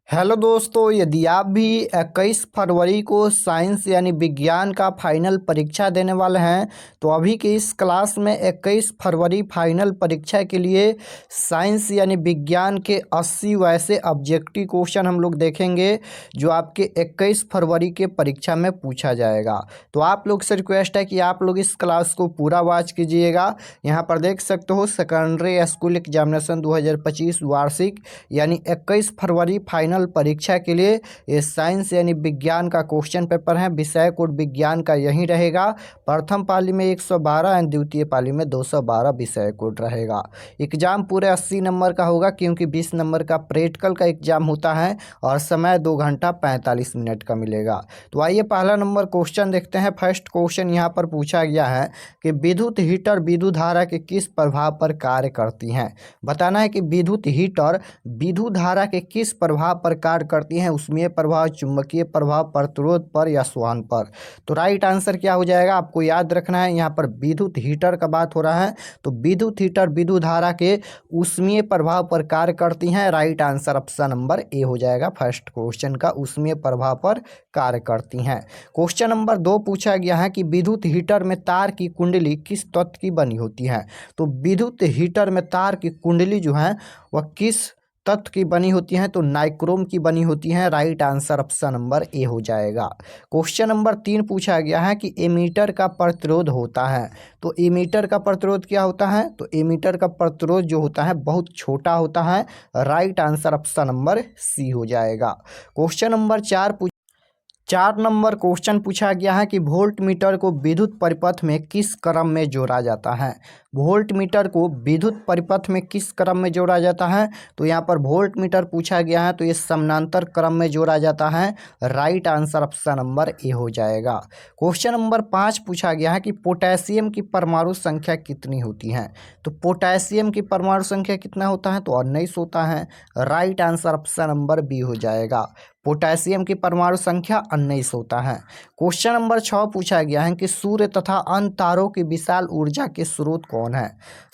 Hello दोस्तों, यदि आप भी 21 फरवरी को साइंस यानी विज्ञान का फाइनल परीक्षा देने वाले हैं तो अभी के इस क्लास में 21 फरवरी फाइनल परीक्षा के लिए साइंस यानी विज्ञान के 80 वैसे ऑब्जेक्टिव क्वेश्चन हम लोग देखेंगे जो आपके 21 फरवरी के परीक्षा में पूछा जाएगा। तो आप लोग से रिक्वेस्ट है कि आप लोग इस क्लास को पूरा वॉच कीजिएगा। यहाँ पर देख सकते हो सेकेंडरी स्कूल एग्जामिनेशन 2025 वार्षिक यानी 21 फरवरी फाइनल परीक्षा के लिए ये साइंस यानी विज्ञान का क्वेश्चन पेपर है। विषय कोड विज्ञान का यही रहेगा। प्रथम पाली में 112 एंड द्वितीय पाली में 212 विषय कोड रहेगा। एग्जाम पूरे 80 नंबर का होगा क्योंकि 20 नंबर का प्रैक्टिकल का एग्जाम होता है और समय 2 घंटा 45 मिनट का मिलेगा। तो आइए पहला नंबर क्वेश्चन देखते हैं। फर्स्ट क्वेश्चन यहाँ पर पूछा गया है कि विद्युत हीटर विद्युत धारा के किस प्रभाव पर कार्य करती हैं। बताना है कि विद्युत हीटर विद्युत धारा के किस प्रभाव पर कार्य करती हैं। ऊष्मीय प्रभाव, चुंबकीय प्रभाव, प्रतिरोध पर या स्वहन पर। तो राइट आंसर क्या हो जाएगा आपको याद रखना है। यहाँ पर विद्युत हीटर का बात हो रहा है तो विद्युत हीटर विद्युत धारा के ऊष्मीय प्रभाव पर कार्य करती हैं। राइट आंसर ऑप्शन नंबर ए हो जाएगा। फर्स्ट क्वेश्चन का ऊष्मीय प्रभाव पर कार्य करती हैं। क्वेश्चन नंबर 2 पूछा गया है कि विद्युत हीटर में तार की कुंडली किस तत्व की बनी होती है। तो विद्युत हीटर में तार की कुंडली जो है वह किस तत्व की बनी होती हैं। तो नाइक्रोम की बनी होती हैं। राइट आंसर ऑप्शन नंबर ए हो जाएगा। क्वेश्चन नंबर 3 पूछा गया है कि एमीटर का प्रतिरोध होता है। तो एमीटर का प्रतिरोध क्या होता है। तो एमीटर का प्रतिरोध जो होता है बहुत छोटा होता है। Right answer option number C हो जाएगा। क्वेश्चन नंबर 4 नंबर क्वेश्चन पूछा गया है कि वोल्ट मीटर को विद्युत परिपथ में किस क्रम में जोड़ा जाता है। वोल्ट मीटर को विद्युत परिपथ में किस क्रम में जोड़ा जाता है। तो यहाँ पर वोल्ट मीटर पूछा गया है तो ये समानांतर क्रम में जोड़ा जाता है। राइट आंसर ऑप्शन नंबर ए हो जाएगा। क्वेश्चन नंबर 5 पूछा गया है कि पोटेशियम की परमाणु संख्या कितनी होती है। तो पोटेशियम की परमाणु संख्या कितना होता है तो 19 होता है। Right answer option number B हो जाएगा। पोटेशियम की परमाणु संख्या 19 होता है। क्वेश्चन नंबर 6 पूछा गया है कि सूर्य तथा अन्य तारों की विशाल ऊर्जा के स्रोत कौन है।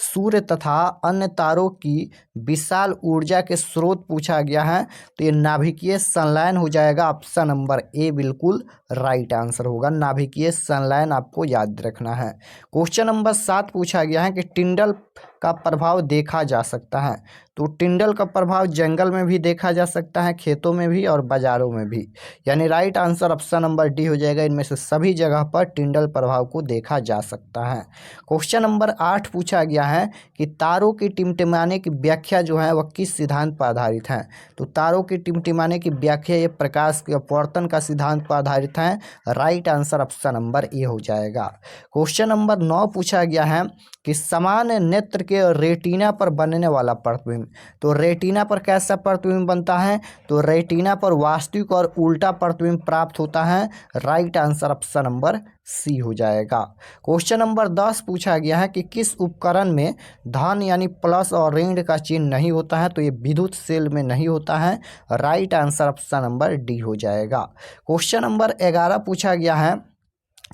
सूर्य तथा अन्य तारों की विशाल ऊर्जा के स्रोत पूछा गया है तो ये नाभिकीय संलयन हो जाएगा। ऑप्शन नंबर ए बिल्कुल राइट आंसर होगा। नाभिकीय संलयन आपको याद रखना है। क्वेश्चन नंबर 7 पूछा गया है कि टिंडल का प्रभाव देखा जा सकता है। तो टिंडल का प्रभाव जंगल में भी देखा जा सकता है, खेतों में भी और बाजारों में भी। यानी right answer option number D हो जाएगा। इनमें से सभी जगह पर टिंडल प्रभाव को देखा जा सकता है। क्वेश्चन नंबर 8 पूछा गया है कि तारों की टिमटिमाने की व्याख्या जो है वह किस सिद्धांत पर आधारित है। तो तारों की टिमटिमाने की व्याख्या ये प्रकाश के अपवर्तन का सिद्धांत पर आधारित है। राइट आंसर ऑप्शन नंबर ए हो जाएगा। क्वेश्चन नंबर 9 पूछा गया है कि सामान्य नेत्र के रेटिना पर बनने वाला प्रतिबिंब। तो रेटिना पर कैसा प्रतिबिंब बनता है। तो रेटिना पर वास्तविक और उल्टा प्रतिबिंब प्राप्त होता है। Right answer option number C हो जाएगा। क्वेश्चन नंबर 10 पूछा गया है कि किस उपकरण में धन यानी प्लस और ऋण का चिन्ह नहीं होता है। तो ये विद्युत सेल में नहीं होता है। Right answer option number D हो जाएगा। क्वेश्चन नंबर 11 पूछा गया है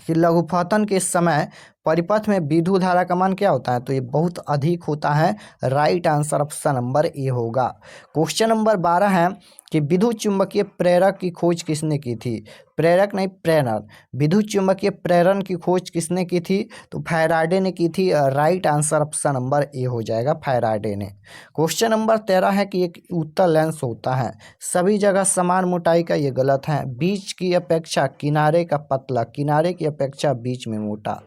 कि लघुपतन के समय परिपथ में विद्युत धारा का मान क्या होता है। तो ये बहुत अधिक होता है। Right answer option number A होगा। क्वेश्चन नंबर 12 है कि विद्युत चुंबकीय प्रेरक की खोज किसने की थी। प्रेरक नहीं, प्रेरण। विद्युत चुंबकीय प्रेरण की खोज किसने की थी। तो फैराडे ने की थी। राइट आंसर ऑप्शन नंबर ए हो जाएगा, फैराडे ने। क्वेश्चन नंबर 13 है कि एक उत्तल लेंस होता है सभी जगह समान मोटाई का, ये गलत है। बीच की अपेक्षा किनारे का पतला, किनारे की अपेक्षा बीच में मोटा।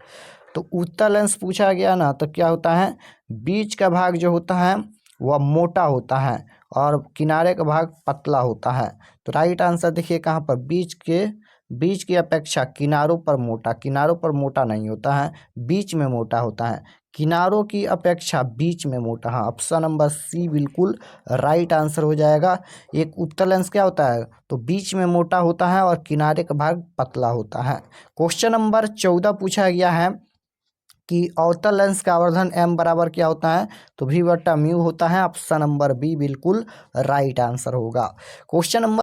तो उत्तल लेंस पूछा गया ना तो क्या होता है, बीच का भाग जो होता है वह मोटा होता है और किनारे का भाग पतला होता है। तो राइट आंसर देखिए कहाँ पर, बीच की अपेक्षा किनारों पर मोटा, किनारों पर मोटा नहीं होता है, बीच में मोटा होता है। किनारों की अपेक्षा बीच में मोटा। हाँ, ऑप्शन नंबर सी बिल्कुल राइट आंसर हो जाएगा। एक उत्तल लेंस क्या होता है तो बीच में मोटा होता है और किनारे का भाग पतला होता है। क्वेश्चन नंबर 14 पूछा गया है कि अवतल लेंस का आवर्धन m बराबर क्या होता है। तो v बटा म्यू होता है। ऑप्शन नंबर बी बिल्कुल राइट आंसर होगा। क्वेश्चन नंबर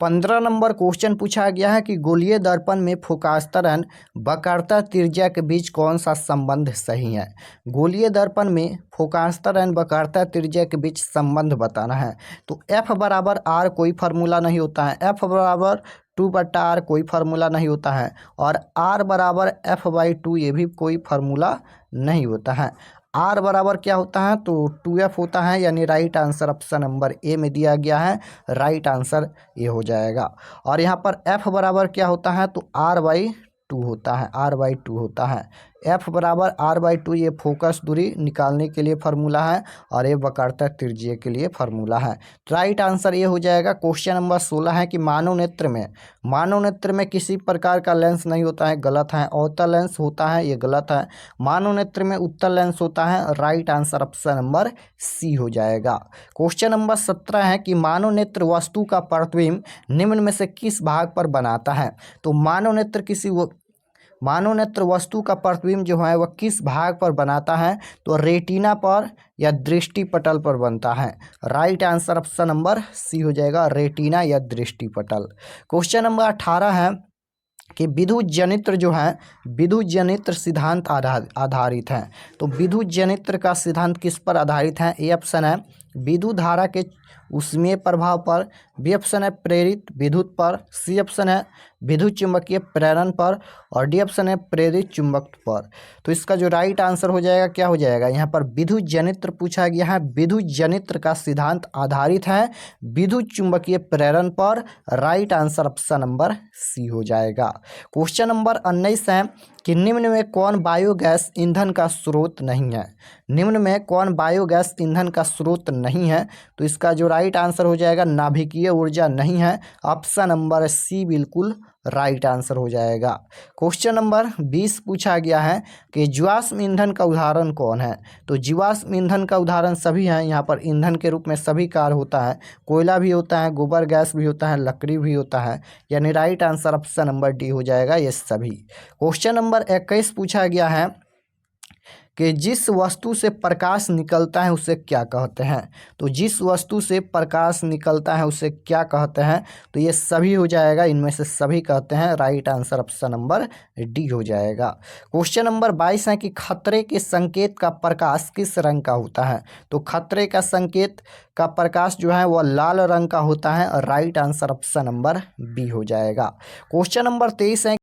15 नंबर क्वेश्चन पूछा गया है कि गोलीय दर्पण में फोकास्तरण वक्रता त्रिज्या के बीच कौन सा संबंध सही है। गोलीय दर्पण में फोकास्तरण वक्रता त्रिज्या के बीच संबंध बताना है। तो F बराबर R कोई फार्मूला नहीं होता है, F बराबर 2/R कोई फार्मूला नहीं होता है, और R बराबर F/2 ये भी कोई फार्मूला नहीं होता है। R बराबर क्या होता है, तो 2F होता है, यानी राइट आंसर ऑप्शन नंबर ए में दिया गया है, राइट आंसर ये हो जाएगा। और यहाँ पर F बराबर क्या होता है, तो R/2 होता है, R/2 होता है। F बराबर R/2 ये फोकस दूरी निकालने के लिए फार्मूला है, और ये वक्रता त्रिज्या के लिए फार्मूला है। तो राइट आंसर ये हो जाएगा। क्वेश्चन नंबर 16 है कि मानव नेत्र में किसी प्रकार का लेंस नहीं होता है, गलत है। अवतल लेंस होता है, ये गलत है। मानव नेत्र में उत्तल लेंस होता है, right answer option number C हो जाएगा। क्वेश्चन नंबर 17 है कि मानव नेत्र वस्तु का प्रतिबिंब निम्न में से किस भाग पर बनाता है। तो मानव नेत्र वस्तु का प्रतिबिंब जो है वह किस भाग पर बनाता है, तो रेटिना पर या दृष्टि पटल पर बनता है। Right answer option number C हो जाएगा, रेटिना या दृष्टि पटल। क्वेश्चन नंबर 18 है कि विद्युत जनित्र जो है, विद्युत जनित्र सिद्धांत आधारित है। तो विद्युत जनित्र का सिद्धांत किस पर आधारित है। ए ऑप्शन है विद्युत धारा के ऊष्मीय प्रभाव पर, बी ऑप्शन है प्रेरित विद्युत पर, सी ऑप्शन है विद्युत चुंबकीय प्रेरण पर, और डी ऑप्शन है प्रेरित चुंबक पर। तो इसका जो राइट आंसर हो जाएगा क्या हो जाएगा, यहाँ पर विद्युत जनित्र पूछा गया है। विद्युत जनित्र का सिद्धांत आधारित है विद्युत चुंबकीय प्रेरण पर, right answer option number C हो जाएगा। क्वेश्चन नंबर 19 है कि निम्न में कौन बायोगैस ईंधन का स्रोत नहीं है। निम्न में कौन बायोगैस ईंधन का स्रोत नहीं है, तो इसका जो राइट आंसर हो जाएगा नाभिकीय ऊर्जा नहीं है, ऑप्शन नंबर सी बिल्कुल राइट आंसर हो जाएगा। क्वेश्चन नंबर 20 पूछा गया है कि जीवाश्म ईंधन का उदाहरण कौन है। तो जीवाश्म ईंधन का उदाहरण सभी हैं, यहाँ पर ईंधन के रूप में सभी कार्य होता है, कोयला भी होता है, गोबर गैस भी होता है, लकड़ी भी होता है, यानी right answer option number D हो जाएगा ये सभी। क्वेश्चन नंबर 21 पूछा गया है कि जिस वस्तु से प्रकाश निकलता है उसे क्या कहते हैं। तो जिस वस्तु से प्रकाश निकलता है उसे क्या कहते हैं, तो ये सभी हो जाएगा, इनमें से सभी कहते हैं, right answer option number D हो जाएगा। क्वेश्चन नंबर 22 है कि खतरे के संकेत का प्रकाश किस रंग का होता है। तो खतरे का संकेत का प्रकाश जो है वह लाल रंग का होता है, right answer option number B हो जाएगा। क्वेश्चन नंबर 23 है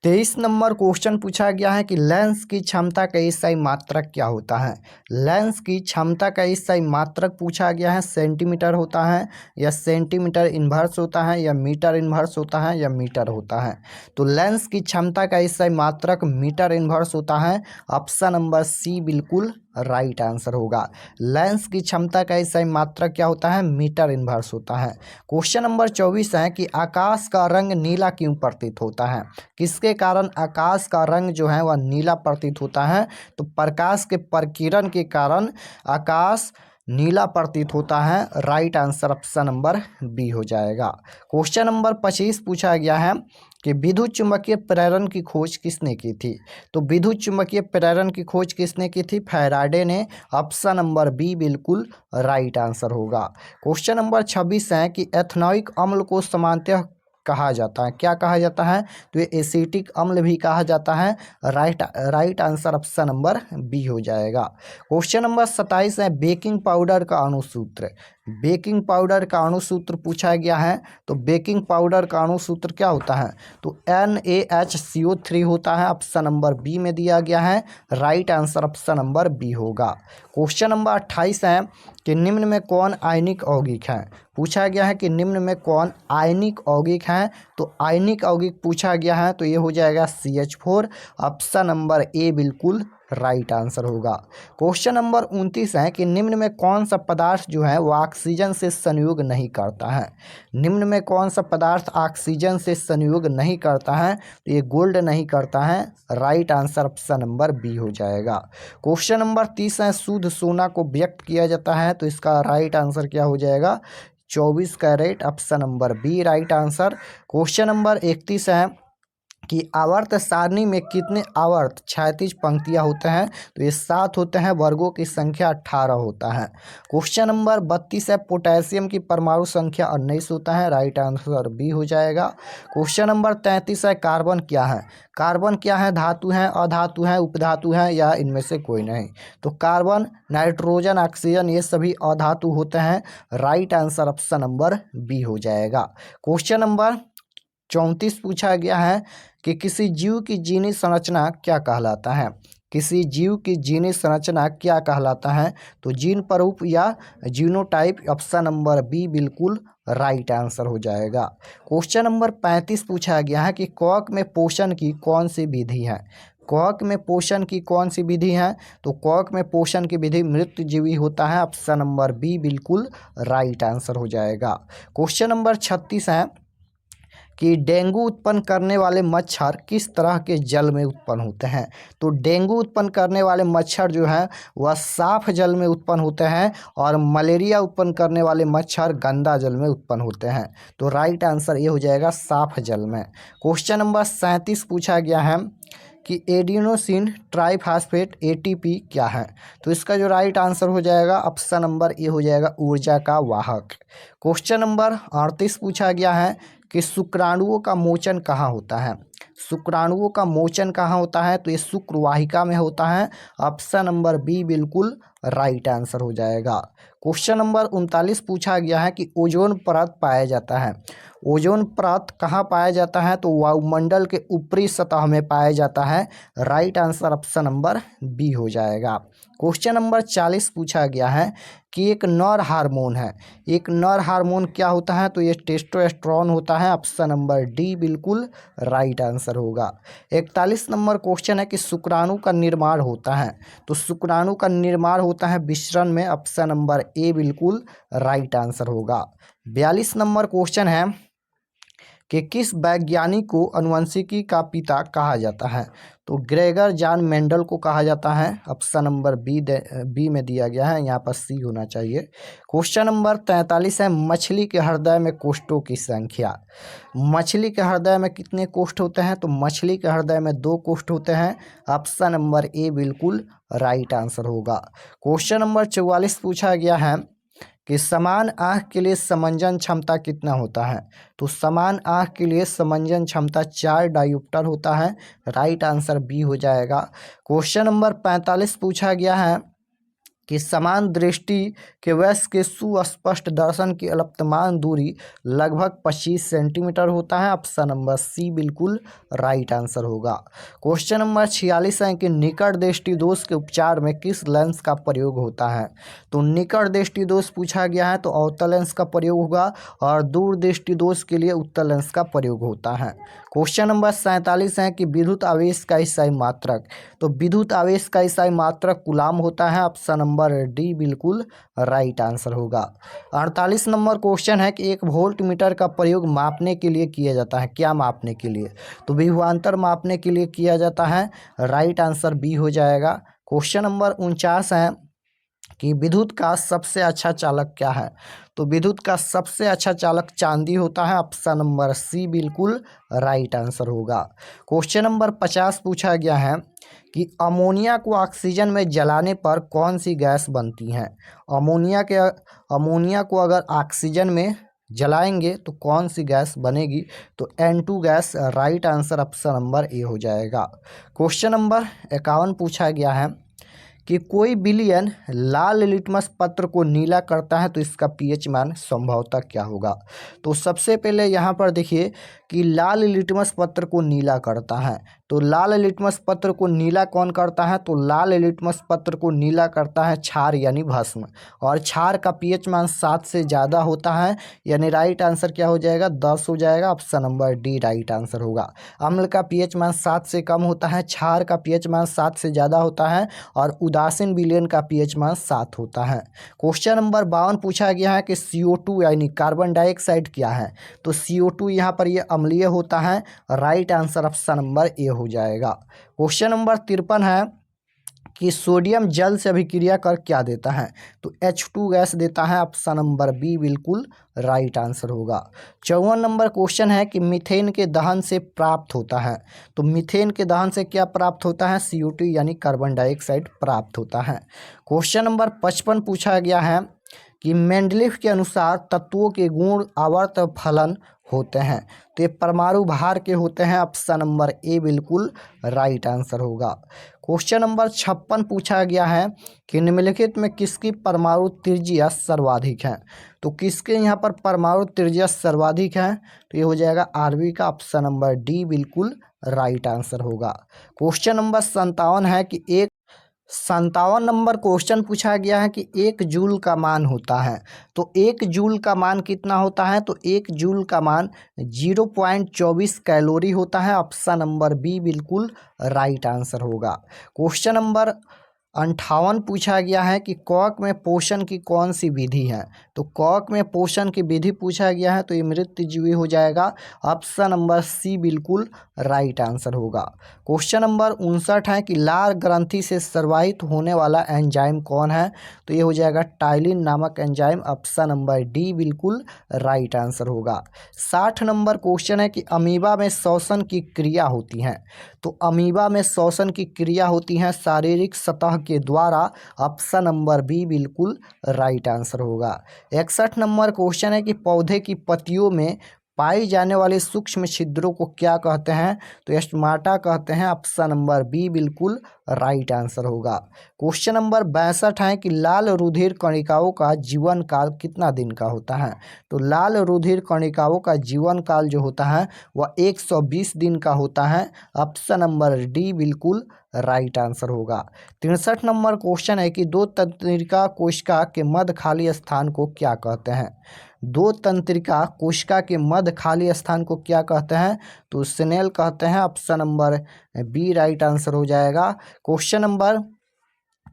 23 नंबर क्वेश्चन पूछा गया है कि लेंस की क्षमता का ईसाई मात्रक क्या होता है। लेंस की क्षमता का ईसाई मात्रक पूछा गया है, सेंटीमीटर होता है, या सेंटीमीटर इन्वर्स होता है, या मीटर इन्वर्स होता है, या मीटर होता है। तो लेंस की क्षमता का ईसाई मात्रक मीटर इन्वर्स होता है, ऑप्शन नंबर सी बिल्कुल राइट आंसर होगा। लेंस की क्षमता का ईसाई मात्रक क्या होता है, मीटर इन्वर्स होता है। क्वेश्चन नंबर 24 है कि आकाश का रंग नीला क्यों प्रतीत होता है। किसके कारण आकाश का रंग जो है वह नीला प्रतीत होता है, तो प्रकाश के प्रकिरण के कारण आकाश नीला प्रतीत होता है, right answer option number B हो जाएगा। क्वेश्चन नंबर 25 पूछा गया है कि विद्युत चुंबकीय प्रेरण की खोज किसने की थी। तो विद्युत चुंबकीय प्रेरण की खोज किसने की थी, फैराडे ने, ऑप्शन नंबर बी बिल्कुल राइट आंसर होगा। क्वेश्चन नंबर 26 है कि एथेनॉइक अम्ल को सामान्यतः कहा जाता है, क्या कहा जाता है, तो ये एसिटिक अम्ल भी कहा जाता है, right answer option number B हो जाएगा। क्वेश्चन नंबर 27 है बेकिंग पाउडर का अणुसूत्र। बेकिंग पाउडर का अणुसूत्र पूछा गया है, तो बेकिंग पाउडर का अणुसूत्र क्या होता है, तो NaHCO3 होता है, ऑप्शन नंबर बी में दिया गया है, right answer option number B होगा। क्वेश्चन नंबर 28 है कि निम्न में कौन आयनिक यौगिक है। पूछा गया है कि निम्न में कौन आयनिक यौगिक है, तो आयनिक यौगिक पूछा गया है, तो ये हो जाएगा CH4, ऑप्शन नंबर ए बिल्कुल राइट आंसर होगा। क्वेश्चन नंबर 29 है कि निम्न में कौन सा पदार्थ जो है वो ऑक्सीजन से संयोग नहीं करता है। निम्न में कौन सा पदार्थ ऑक्सीजन से संयोग नहीं करता है, तो ये गोल्ड नहीं करता है, right answer option number B हो जाएगा। क्वेश्चन नंबर 30 है शुद्ध सोना को व्यक्त किया जाता है, तो इसका राइट आंसर क्या हो जाएगा, 24 carat, option number B right answer. Question number 31 है कि आवर्त सारणी में कितने आवर्त क्षैतिज पंक्तियाँ होते हैं, तो ये 7 होते हैं। वर्गों की संख्या 18 होता है। क्वेश्चन नंबर 32 है, पोटेशियम की परमाणु संख्या 19 होता है। राइट आंसर बी हो जाएगा। क्वेश्चन नंबर 33 है, कार्बन क्या है? कार्बन क्या है? धातु है, अधातु है, उपधातु है या इनमें से कोई नहीं? तो कार्बन, नाइट्रोजन, ऑक्सीजन ये सभी अधातु होते हैं। Right answer option number B हो जाएगा। क्वेश्चन नंबर 34 पूछा गया है कि किसी जीव की जीनी संरचना क्या कहलाता है? किसी जीव की जीनी संरचना क्या कहलाता है? तो जीन स्वरूप या जीनोटाइप। ऑप्शन नंबर बी बिल्कुल राइट आंसर हो जाएगा। क्वेश्चन नंबर 35 पूछा गया है कि कवक में पोषण की कौन सी विधि है? कवक में पोषण की कौन सी विधि है? तो कवक में पोषण की विधि मृतजीवी होता है। ऑप्शन नंबर बी बिल्कुल राइट आंसर हो जाएगा। क्वेश्चन नंबर 36 है कि डेंगू उत्पन्न करने वाले मच्छर किस तरह के जल में उत्पन्न होते हैं? तो डेंगू उत्पन्न करने वाले मच्छर जो हैं वह साफ जल में उत्पन्न होते हैं और मलेरिया उत्पन्न करने वाले मच्छर गंदा जल में उत्पन्न होते हैं। तो राइट आंसर ये हो जाएगा साफ जल में। क्वेश्चन नंबर 37 पूछा गया है कि एडिनोसिन ट्राइफॉस्फेट एटीपी क्या है? तो इसका जो राइट आंसर हो जाएगा ऑप्शन नंबर ए हो जाएगा ऊर्जा का वाहक। क्वेश्चन नंबर 38 पूछा गया है कि शुक्राणुओं का मोचन कहाँ होता है? शुक्राणुओं का मोचन कहाँ होता है? तो ये शुक्रवाहिका में होता है। ऑप्शन नंबर बी बिल्कुल राइट आंसर हो जाएगा। क्वेश्चन नंबर 39 पूछा गया है कि ओजोन परत पाया जाता है। ओजोन परत कहाँ पाया जाता है? तो वायुमंडल के ऊपरी सतह में पाया जाता है। Right answer option number B हो जाएगा। क्वेश्चन नंबर 40 पूछा गया है कि एक नर हार्मोन है। एक नर हार्मोन क्या होता है? तो ये टेस्टोस्टेरोन होता है। ऑप्शन नंबर डी बिल्कुल राइट आंसर होगा। 41 नंबर क्वेश्चन है कि शुक्राणु का निर्माण होता है। तो शुक्राणु का निर्माण होता है विसरण में। ऑप्शन नंबर ए बिल्कुल राइट आंसर होगा। 42 नंबर क्वेश्चन है कि किस वैज्ञानिक को अनुवंशिकी का पिता कहा जाता है? तो ग्रेगर जॉन मेंडल को कहा जाता है। ऑप्शन नंबर बी में दिया गया है, यहाँ पर सी होना चाहिए। क्वेश्चन नंबर 43 है, मछली के हृदय में कोष्ठों की संख्या। मछली के हृदय में कितने कोष्ठ होते हैं? तो मछली के हृदय में 2 कोष्ठ होते हैं। ऑप्शन नंबर ए बिल्कुल राइट आंसर होगा। क्वेश्चन नंबर 44 पूछा गया है कि समान आँख के लिए समंजन क्षमता कितना होता है? तो समान आँख के लिए समंजन क्षमता 4 डायोप्टर होता है। राइट आंसर बी हो जाएगा। क्वेश्चन नंबर 45 पूछा गया है कि समान दृष्टि के वयस्क के सुस्पष्ट दर्शन की अल्पतमान दूरी लगभग 25 सेंटीमीटर होता है। ऑप्शन नंबर सी बिल्कुल राइट आंसर होगा। क्वेश्चन नंबर 46 है कि निकट दृष्टि दोष के उपचार में किस लेंस का प्रयोग होता है? तो निकट दृष्टि दोष पूछा गया है तो अवतल लेंस का प्रयोग होगा और दूर दृष्टि दोष के लिए उत्तल लेंस का प्रयोग होता है। क्वेश्चन नंबर 47 है कि विद्युत आवेश का ईसाई मात्रक। तो विद्युत आवेश का ईसाई मात्रक कूलाम होता है। ऑप्शन नंबर डी बिल्कुल राइट आंसर होगा। 48 नंबर क्वेश्चन है कि 1 वोल्ट मीटर का प्रयोग मापने के लिए किया जाता है। क्या मापने के लिए? तो विभवांतर मापने के लिए किया जाता है। राइट आंसर बी हो जाएगा। क्वेश्चन नंबर 49 है कि विद्युत का सबसे अच्छा चालक क्या है? तो विद्युत का सबसे अच्छा चालक चांदी होता है। ऑप्शन नंबर सी बिल्कुल राइट आंसर होगा। क्वेश्चन नंबर 50 पूछा गया है कि अमोनिया को ऑक्सीजन में जलाने पर कौन सी गैस बनती है? अमोनिया को अगर ऑक्सीजन में जलाएंगे तो कौन सी गैस बनेगी? तो N2 gas. Right answer option number ए हो जाएगा। क्वेश्चन नंबर 51 पूछा गया है कि कोई विलयन लाल लिटमस पत्र को नीला करता है तो इसका पीएच मान संभवतः क्या होगा? तो सबसे पहले यहाँ पर देखिए कि लाल लिटमस पत्र को नीला करता है। तो लाल लिटमस पत्र को नीला कौन करता है? तो लाल लिटमस पत्र को नीला करता है क्षार यानी भस्म। और क्षार का पीएच मान 7 से ज़्यादा होता है, यानी राइट आंसर क्या हो जाएगा? 10 हो जाएगा। Option number D right answer होगा। अम्ल का पीएच मान 7 से कम होता है, क्षार का पीएच मान 7 से ज़्यादा होता है और उदासीन विलयन का पीएच मान 7 होता है। क्वेश्चन नंबर 52 पूछा गया है कि CO2 यानी कार्बन डाइऑक्साइड क्या है? तो CO2 यहाँ पर ये अम्लीय होता है। राइट आंसर ऑप्शन नंबर ए हो जाएगा। क्वेश्चन नंबर 53 है कि सोडियम जल से अभिक्रिया कर क्या देता है, तो H2 गैस देता है। ऑप्शन नंबर बी बिल्कुल राइट आंसर होगा। 54 नंबर क्वेश्चन है कि मीथेन के दहन से प्राप्त होता है, तो मीथेन के दहन से क्या प्राप्त होता है, CO2 यानी कार्बन डाइऑक्साइड प्राप्त होता है। क्वेश्चन नंबर 55 पूछा गया है कि मेंडलीफ के अनुसार तत्वों के गुण आवर्त फलन होते हैं, तो ये परमाणु भार के होते हैं। ऑप्शन नंबर ए बिल्कुल राइट आंसर होगा। क्वेश्चन नंबर 56 पूछा गया है कि निम्नलिखित में किसकी परमाणु त्रिज्या सर्वाधिक है, तो किसके यहाँ पर परमाणु त्रिज्या सर्वाधिक है, तो ये हो जाएगा आरबी का। ऑप्शन नंबर डी बिल्कुल राइट आंसर होगा। क्वेश्चन नंबर 57 है कि 57 नंबर क्वेश्चन पूछा गया है कि 1 जूल का मान होता है, तो 1 जूल का मान कितना होता है, तो 1 जूल का मान 0.24 कैलोरी होता है। ऑप्शन नंबर बी बिल्कुल राइट आंसर होगा। क्वेश्चन नंबर 58 पूछा गया है कि कॉक में पोषण की कौन सी विधि है, तो कॉक में पोषण की विधि पूछा गया है, तो ये मृतजीवी हो जाएगा। ऑप्शन नंबर सी बिल्कुल राइट आंसर होगा। क्वेश्चन नंबर 59 है कि लाल ग्रंथि से स्रावित होने वाला एंजाइम कौन है, तो ये हो जाएगा टाइलिन नामक एंजाइम। ऑप्शन नंबर डी बिल्कुल राइट आंसर होगा। 60 नंबर क्वेश्चन है कि अमीबा में श्वसन की क्रिया होती है, तो अमीबा में श्वसन की क्रिया होती है शारीरिक सतह के द्वारा। ऑप्शन नंबर बी बिल्कुल राइट आंसर होगा। 61 नंबर क्वेश्चन है कि पौधे की पत्तियों में पाई जाने वाले सूक्ष्म छिद्रों को क्या कहते हैं, तो स्टोमाटा कहते हैं। ऑप्शन नंबर बी बिल्कुल राइट आंसर होगा। क्वेश्चन नंबर 62 है कि लाल रुधिर कणिकाओं का जीवन काल कितना दिन का होता है, तो लाल रुधिर कणिकाओं का जीवन काल जो होता है वह 120 दिन का होता है। ऑप्शन नंबर डी बिल्कुल राइट आंसर होगा। 63 नंबर क्वेश्चन है कि दो तंत्रिका कोशिका के मध्य खाली स्थान को क्या कहते हैं, दो तंत्रिका कोशिका के मध्य खाली स्थान को क्या कहते हैं, तो स्नेल कहते हैं। Option number B right answer हो जाएगा। क्वेश्चन नंबर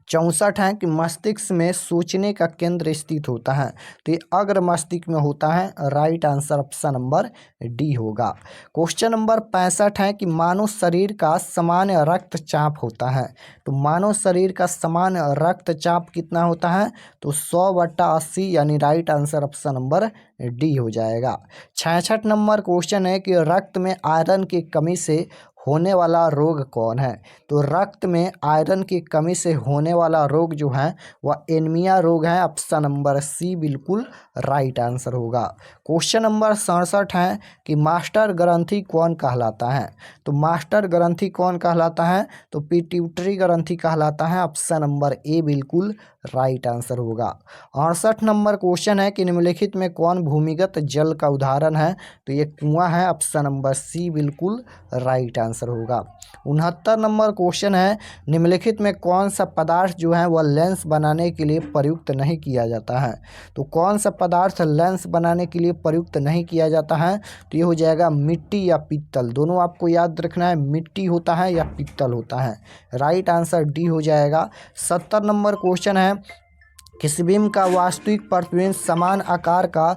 64 है कि मस्तिष्क में सोचने का केंद्र स्थित होता है, तो ये अग्र मस्तिष्क में होता है। Right answer option number D होगा। क्वेश्चन नंबर 65 है कि मानव शरीर का सामान्य रक्तचाप होता है, तो मानव शरीर का सामान्य रक्तचाप कितना होता है, तो 100/80 यानी right answer option number D हो जाएगा। 66 नंबर क्वेश्चन है कि रक्त में आयरन की कमी से होने वाला रोग कौन है, तो रक्त में आयरन की कमी से होने वाला रोग जो है वह एनीमिया रोग है। ऑप्शन नंबर सी बिल्कुल राइट आंसर होगा। क्वेश्चन नंबर 67 है कि मास्टर ग्रंथि कौन कहलाता है, तो मास्टर ग्रंथि कौन कहलाता है, तो पिट्यूटरी ग्रंथि कहलाता है। ऑप्शन नंबर ए बिल्कुल राइट आंसर होगा। 68 नंबर क्वेश्चन है कि निम्नलिखित में कौन भूमिगत जल का उदाहरण है, तो ये कुआं है। ऑप्शन नंबर सी बिल्कुल राइट आंसर होगा। 69 नंबर क्वेश्चन है निम्नलिखित में कौन सा पदार्थ जो है वह लेंस बनाने के लिए प्रयुक्त नहीं किया जाता है, तो कौन सा पदार्थ लेंस बनाने के लिए प्रयुक्त नहीं किया जाता है, तो ये हो जाएगा मिट्टी या पीतल। दोनों आपको याद रखना है, मिट्टी होता है या पीतल होता है। राइट आंसर डी हो जाएगा। 70 नंबर क्वेश्चन है किस बीम का वास्तविक प्रतिबिंब समान आकार का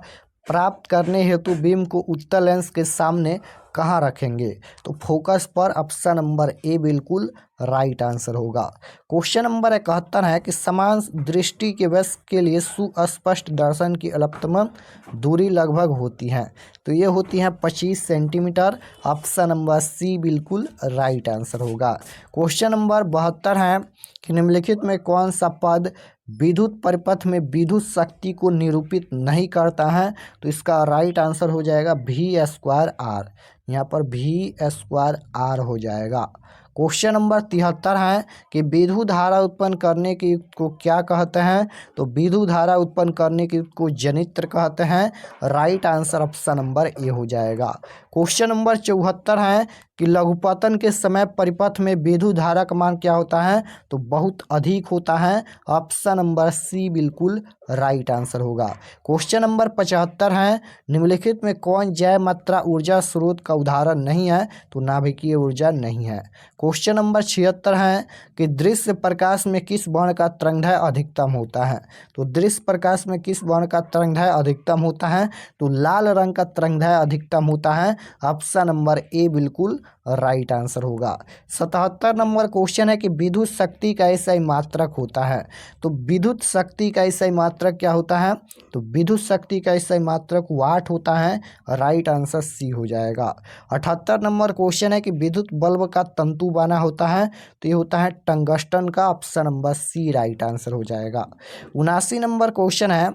प्राप्त करने हेतु बीम को उत्तल लेंस के सामने कहाँ रखेंगे, तो फोकस पर। ऑप्शन नंबर ए बिल्कुल राइट आंसर होगा। क्वेश्चन नंबर 71 है कि समान दृष्टि के वयस्क के लिए सुस्पष्ट दर्शन की अधिकतम दूरी लगभग होती है, तो ये होती है 25 सेंटीमीटर। ऑप्शन नंबर सी बिल्कुल राइट आंसर होगा। क्वेश्चन नंबर 72 है कि निम्नलिखित में कौन सा पद विद्युत परिपथ में विद्युत शक्ति को निरूपित नहीं करता है, तो इसका राइट आंसर हो जाएगा V²R। यहाँ पर V²R हो जाएगा। क्वेश्चन नंबर 73 है कि विद्युत धारा उत्पन्न करने के युक्त को क्या कहते हैं, तो विद्युत धारा उत्पन्न करने के युक्त को जनित्र कहते हैं। राइट आंसर ऑप्शन नंबर ए हो जाएगा। क्वेश्चन नंबर 74 है कि लघुपतन के समय परिपथ में विद्युत धारा का मान क्या होता है, तो बहुत अधिक होता है। ऑप्शन नंबर सी बिल्कुल राइट आंसर होगा। क्वेश्चन नंबर 75 है निम्नलिखित में कौन जैव मात्रा ऊर्जा स्रोत का उदाहरण नहीं है, तो नाभिकीय ऊर्जा नहीं है। क्वेश्चन नंबर 76 है कि दृश्य प्रकाश में किस वर्ण का तरंगदैर्घ्य अधिकतम होता है, तो दृश्य प्रकाश में किस वर्ण का तरंगदैर्घ्य अधिकतम होता है, तो लाल रंग का तरंगदैर्घ्य अधिकतम होता है। ऑप्शन नंबर ए बिल्कुल राइट आंसर होगा। 77 नंबर क्वेश्चन है कि विद्युत शक्ति का SI मात्रक होता है। तो विद्युत शक्ति का SI मात्रक क्या होता है? तो विद्युत शक्ति का SI मात्रक वाट होता है। राइट आंसर सी हो जाएगा। 78 नंबर क्वेश्चन है कि विद्युत बल्ब का तंतु बना होता है। तो ये होता है टंगस्टन का। Option number C right answer हो जाएगा। 79 नंबर क्वेश्चन है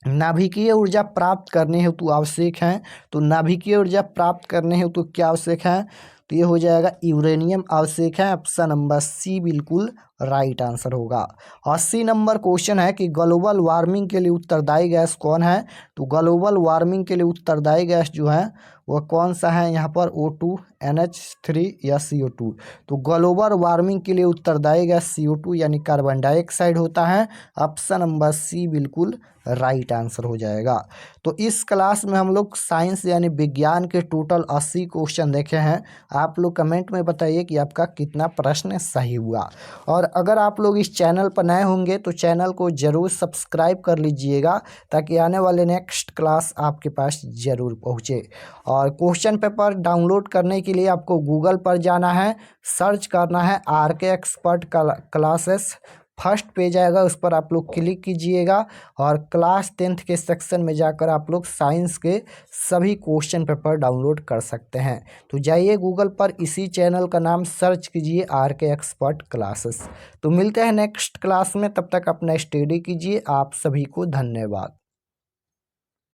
नाभिकीय ऊर्जा प्राप्त करने हेतु आवश्यक है। तो नाभिकीय ऊर्जा प्राप्त करने हेतु क्या आवश्यक है? तो ये हो जाएगा यूरेनियम आवश्यक है। ऑप्शन नंबर सी बिल्कुल राइट आंसर होगा। 80 नंबर क्वेश्चन है कि ग्लोबल वार्मिंग के लिए उत्तरदायी गैस कौन है? तो ग्लोबल वार्मिंग के लिए उत्तरदायी गैस जो है वह कौन सा है? यहाँ पर O2, NH3 या CO2। तो ग्लोबल वार्मिंग के लिए उत्तरदायी गैस CO2 यानी कार्बन डाइऑक्साइड होता है। ऑप्शन नंबर सी बिल्कुल राइट आंसर हो जाएगा। तो इस क्लास में हम लोग साइंस यानी विज्ञान के टोटल 80 क्वेश्चन देखे हैं। आप लोग कमेंट में बताइए कि आपका कितना प्रश्न सही हुआ। और अगर आप लोग इस चैनल पर नए होंगे तो चैनल को ज़रूर सब्सक्राइब कर लीजिएगा ताकि आने वाले नेक्स्ट क्लास आपके पास ज़रूर पहुँचे। और क्वेश्चन पेपर डाउनलोड करने के लिए आपको गूगल पर जाना है, सर्च करना है RK expert classes. First page आएगा, उस पर आप लोग क्लिक कीजिएगा और क्लास 10th के सेक्शन में जाकर आप लोग साइंस के सभी क्वेश्चन पेपर डाउनलोड कर सकते हैं। तो जाइए गूगल पर, इसी चैनल का नाम सर्च कीजिए RK एक्सपर्ट क्लासेस। तो मिलते हैं नेक्स्ट क्लास में, तब तक अपना स्टडी कीजिए। आप सभी को धन्यवाद।